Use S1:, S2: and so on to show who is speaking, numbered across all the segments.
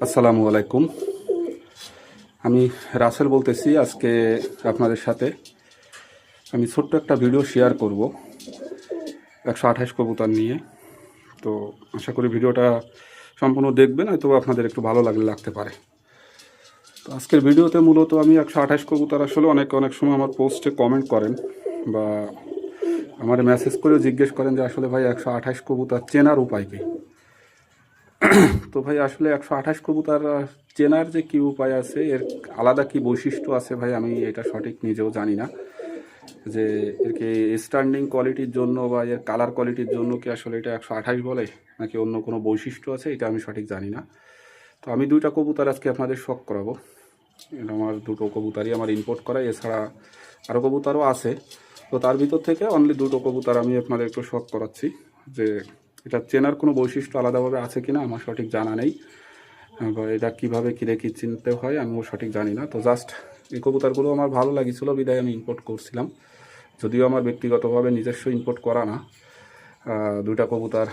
S1: আসসালামু আলাইকুম। আমি রাসেল বলতেছি। আজকে আপনাদের সাথে আমি ছোট্ট একটা ভিডিও শেয়ার করব 128 কবুতর নিয়ে। তো আশা করি ভিডিওটা সম্পূর্ণ দেখবেন, হয়তো আপনাদের একটু ভালো লাগতে পারে। তো আজকের ভিডিওতে মূলত আমি 128 কবুতর, আসলে অনেক সময় আমার পোস্টে কমেন্ট করেন বা আমার মেসেজ করেও জিজ্ঞেস করেন যে আসলে ভাই 128 কবুতর চেনার উপায় কী। তো ভাই আসলে 128 কবুতর চেনার যে কী উপায় আছে, এর আলাদা কি বৈশিষ্ট্য আছে ভাই, আমি এটা সঠিক নিজেও জানি না। যে এর কি স্ট্যান্ডিং কোয়ালিটির জন্য বা এর কালার কোয়ালিটির জন্য কি আসলে এটা 128 বলে, নাকি অন্য কোনো বৈশিষ্ট্য আছে, এটা আমি সঠিক জানি না। তো আমি দুইটা কবুতর আজকে আপনাদের শখ করাবো। এটা আমার দুটো কবুতরই আমার ইম্পোর্ট করা, এছাড়া আরও কবুতরও আছে। তো তার ভিতর থেকে অনলি দুটো কবুতর আমি আপনাদের একটু শখ করাচ্ছি। যে এটা চেনার কোনো বৈশিষ্ট্য আলাদাভাবে আছে কি না আমার সঠিক জানা নেই, বা এটা কীভাবে কী রেখে চিনতে হয় আমিও সঠিক জানি না। তো জাস্ট এই কবুতরগুলো আমার ভালো লাগিয়েছিলো বিদায় আমি ইম্পোর্ট করছিলাম, যদিও আমার ব্যক্তিগতভাবে নিজস্ব ইম্পোর্ট করা না। দুইটা কবুতর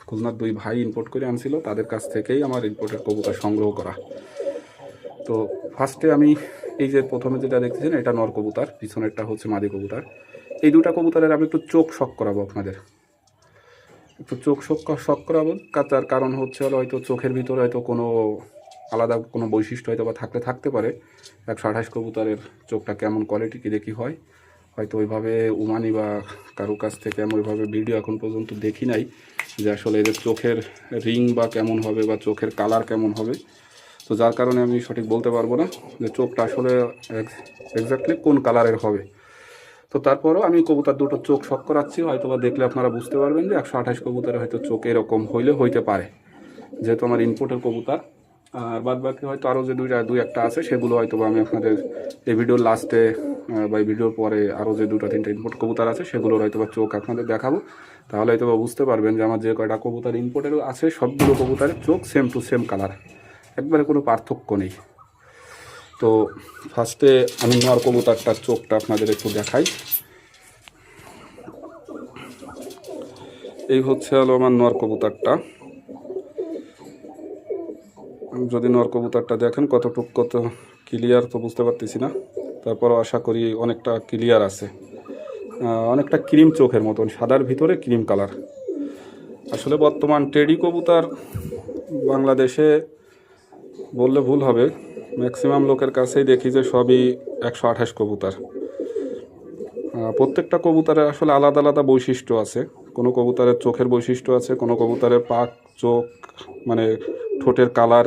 S1: খুলনার দুই ভাই ইম্পোর্ট করে আনছিল, তাদের কাছ থেকেই আমার ইম্পোর্টের কবুতর সংগ্রহ করা। তো ফার্স্টে আমি এই যে প্রথমে যেটা দেখতেছেন এটা নর কবুতর, পিছনেরটা হচ্ছে মাদি কবুতর। এই দুটা কবুতরের আমি একটু চোখ শখ করাবো আপনাদের, একটু চোখ শখ করাবো। তার কারণ হচ্ছে হয়তো চোখের ভিতরে হয়তো কোনো আলাদা কোনো বৈশিষ্ট্য হয়তো বা থাকতে পারে। 128 কবুতরের চোখটা কেমন কোয়ালিটি কী দেখি হয়, হয়তো ওইভাবে উমানি বা কারো কাছ থেকে আমি ওইভাবে ভিডিও এখন পর্যন্ত দেখি নাই যে আসলে এদের চোখের রিং বা কেমন হবে বা চোখের কালার কেমন হবে। তো যার কারণে আমি সঠিক বলতে পারবো না যে চোখটা আসলে এক্স্যাক্টলি কোন কালারের হবে। তো তারপরেও আমি কবুতর দুটো চোখ শখ করাচ্ছি, হয়তো বা দেখলে আপনারা বুঝতে পারবেন যে 128 কবুতরে হয়তো চোখ এরকম হইতে পারে, যেহেতু আমার ইনপুটের কবুতর। আর বাদ বাকি হয়তো আরও যে দুই একটা আছে সেগুলো হয়তো বা আমি আপনাদের এই ভিডিওর লাস্টে বা এই ভিডিওর পরে আরও যে দুটো তিনটা ইনপুট কবুতর আছে সেগুলোর হয়তো বা চোখ আপনাদের দেখাবো। তাহলে হয়তো বা বুঝতে পারবেন যে আমার যে কয়টা কবুতর ইনপুটের আছে সবগুলো কবুতরের চোখ সেম টু সেম কালার, একবারে কোনো পার্থক্য নেই। তো ফার্স্টে আমি নর কবুতরটার চোখটা আপনাদের একটু দেখাই। এই হচ্ছে হলো আমার নর কবুতরটা। যদি নর কবুতরটা দেখেন কত ক্লিয়ার তো বুঝতে পারতেছি না, তারপরও আশা করি অনেকটা ক্লিয়ার আছে। অনেকটা ক্রিম চোখের মতন, সাদার ভিতরে ক্রিম কালার। আসলে বর্তমান টেডি কবুতর বাংলাদেশে বললে ভুল হবে, ম্যাক্সিমাম লোকের কাছেই দেখি যে সবই 128 কবুতর। প্রত্যেকটা কবুতরের আসলে আলাদা আলাদা বৈশিষ্ট্য আছে। কোনো কবুতরের চোখের বৈশিষ্ট্য আছে, কোনো কবুতরের পাক চোখ মানে ঠোঁটের কালার